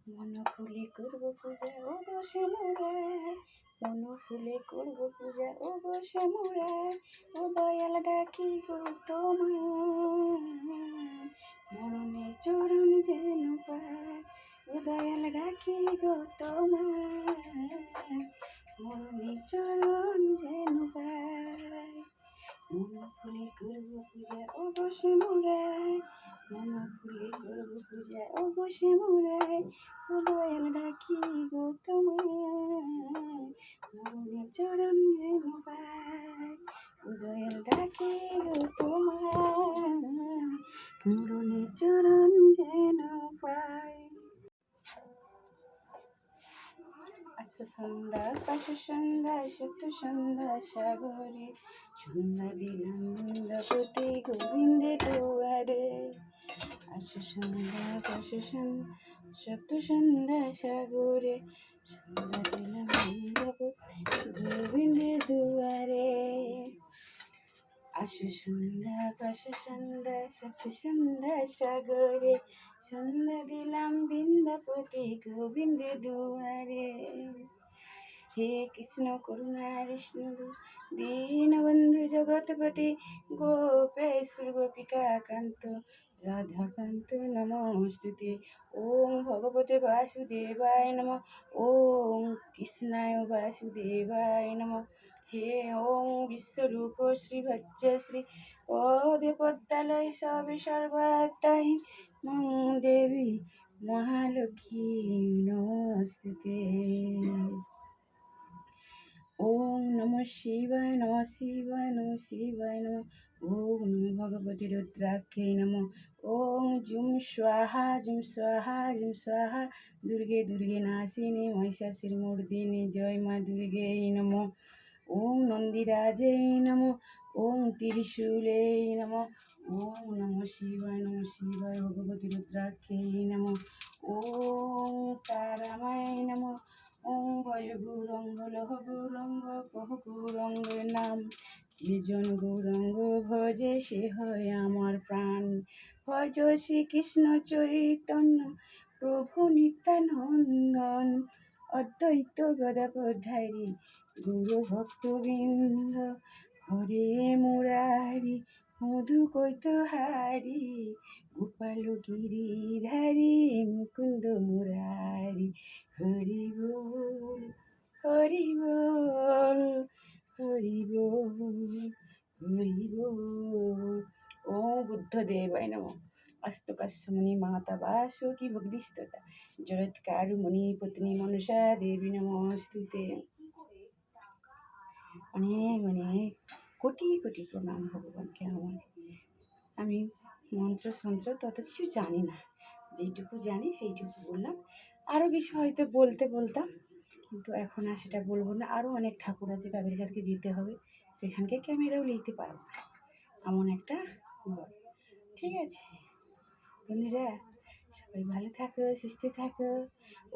মন খুলে করবো পূজা ও গো শ্যামরায়, মন খুলে করবো পূজা ও গো শ্যামরায়, ও দয়াল ডাকি গো তোমায়, মরণে চরণ যেন পায়, ও দয়াল ডাকি গো তোমায়, মরণে চরণ যেন পায়। মন খুলে করবো পূজা ও গো শ্যামরায়, মন খুলে করবো পূজা ও গো শ্যামরায়, ও দয়াল ডাকি গো তোমায়, মরণে চরণ যেন পায়, ও দয়াল ডাকি গো তোমায়, মরণে চরণ যেন পায়। সন্ধ্যা পাশ সন্ধ্যা সপ্ত সন্ধ্যা সাগরে, সন্ধ্যা দিলাম বৃন্দাবতী গোবিন্দে দুয়ারে। সন্ধ্যা পাশ সন্ধ্যা সপ্ত সন্ধ্যা সাগরে, সন্ধ্যা দিলাম বৃন্দাবতী গোবিন্দে দুয়ারে। সন্ধ্যা পাশ সন্ধ্যা সপ্ত সন্ধ্যা সাগরে, সন্ধ্যা দিলাম বৃন্দাবতী গোবিন্দে দুয়ারে। হে কৃষ্ণ করুণা বিষ্ণু দীনবন্ধু জগৎপতি, গোপেশ্বর গোপিকা কান্ত রাধাকান্ত নমস্তুতে। ওম ভগবতে বাসুদেবায় নমঃ, ওম কৃষ্ণায় বাসুদেবায় নমঃ। হে ওম বিশ্বরূপ শ্রীভজ্জ শ্রী পদে পদ্মালয় সবে সর্বাত্মাহি মং দেবী মহালক্ষ্মী নমস্তুতে। ওম নমঃ শিবায় নমঃ শিবায় নমঃ শিবায় নমঃ। ওম নমো ভগবতী রুদ্রাক্ষে নমঃ। ওম জুম স্বাহা জুম স্বাহা জুম স্বাহা, দুর্গে দুর্গে নাশিনী মহিষাসুর মর্দিনী, জয় মা দুর্গে নমঃ। ওম নন্দিরাজে নমঃ, ওম ত্রিশূলে নমঃ। ওম নমঃ শিবায় ভগবতী রুদ্রাক্ষে নমঃ। ওম তারামায় নমঃ। ওম ভজ গৌরঙ্গ লহ গৌরঙ্গ কহ গৌরঙ্গ নাম, যেজন গৌরঙ্গ ভজে সে হয় আমার প্রাণ। ভজ শ্রীকৃষ্ণ চৈতন্য প্রভু নিত্যানন্দন, অদ্বৈত গদাধরধারী গৌর ভক্তবৃন্দ। হরে মুরারি মধু কৈতহারি, গোপাল গিরিধারী মুকুন্দ মুরারি। হরি বল হরি বল হরি বল হরি বল। ওম বুদ্ধদেবায় নমঃ। অস্তকাশ্যমণি মাতা বাসুকি ভগ্নিস্ততা, জগৎকারু মুনি পত্নী মনসা দেবী নমস্তুতে। অনেক অনেক কোটি কোটি প্রণাম ভগবানকে আমার। আমি মন্ত্র সন্ত্র তত কিছু জানি না, যেইটুকু জানি সেইটুকু বললাম। আরও কিছু হয়তো বলতাম, কিন্তু এখন আর সেটা বলবো না। আরও অনেক ঠাকুর আছে, তাদের কাছে যেতে হবে, সেখানকে ক্যামেরাও নিতে পারবো না, এমন একটা বল। ঠিক আছে বন্ধুরা, সবাই ভালো থাকো, সুস্থ থাকো।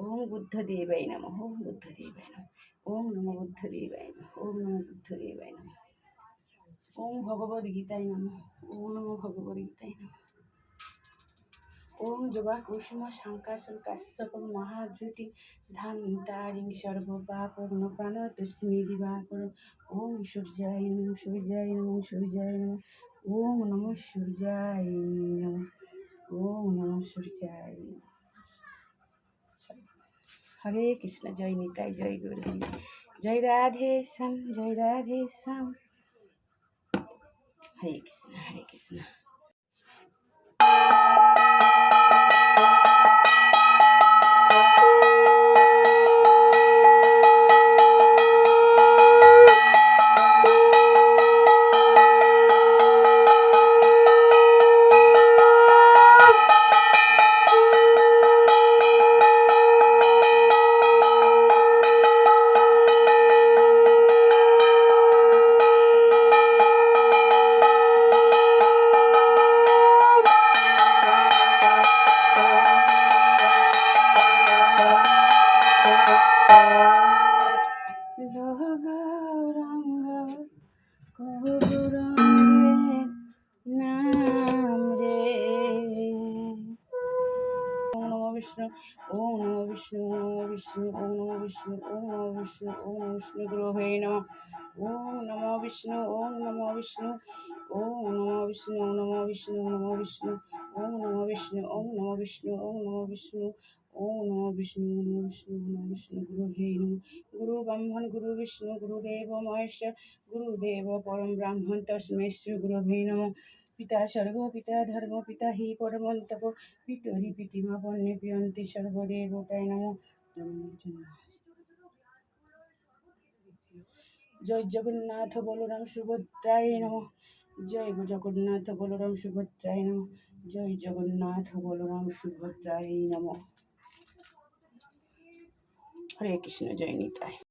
ওম বুদ্ধদেবায় নমঃ, ওম বুদ্ধদেবায় নমঃ, ওম নমো বুদ্ধদেবায় নমঃ, ওম নমো বুদ্ধদেবায় নমঃ। ওম ভগবদ্গীতায় নমঃ, ওম নমো ভগবদ্গীতায় নমঃ। ওম যোগা কুসুম শঙ্কাশং কাশ্যপং মহাদ্যুতি ধান্তারিং সর্বপাপগ্ন প্রাণতস্মি দিবাকর। ওম সূর্যায় নমঃ, সূর্যায় নমঃ, সূর্যায় নমঃ। ওম নমঃ সূর্যায় নমঃ, ওম নমঃ সূর্যায় নমঃ। হরে কৃষ্ণ, জয় নিতাই, জয় গৌরী, জয় রাধে শ্যাম, জয় রাধে শ্যাম। হরে কৃষ্ণ, হরে কৃষ্ণ। বিষ্ণু ওম নমো বিষ্ণু ওম নমো বিষ্ণু ওম নমো বিষ্ণু ওম নমো বিষ্ণু ওম নমো বিষ্ণু গুরুবে নমঃ ওম নমো বিষ্ণু ওম নমো বিষ্ণু ওম নমো বিষ্ণু ওম নমো বিষ্ণু ওম নমো বিষ্ণু ওম নমো বিষ্ণু ওম নমো বিষ্ণু ওম নমো বিষ্ণু ওম নমো বিষ্ণু ওম নমো বিষ্ণু ওম নমো বিষ্ণু গুরুবে নমঃ গুরু ব্রহ্মণ গুরু বিষ্ণু গুরুদেব মহেশ্বর গুরুদেব পরম ব্রাহ্মণ তস্मै শ্রী গুরুবে নমঃ পিতা স্বর্গ পিতা ধর্ম পিতা হি পরমন্তপ পিতরি পিতিমা পণ্যে পিয়ন্তি সর্বদেবতায় নমঃ জয় জগন্নাথ বলরাম সুভদ্রায় নমঃ জয় জগন্নাথ বলরাম সুভদ্রায় নমঃ জয় জগন্নাথ বলরাম সুভদ্রায় নমঃ হরে কৃষ্ণ জয় নিতাই।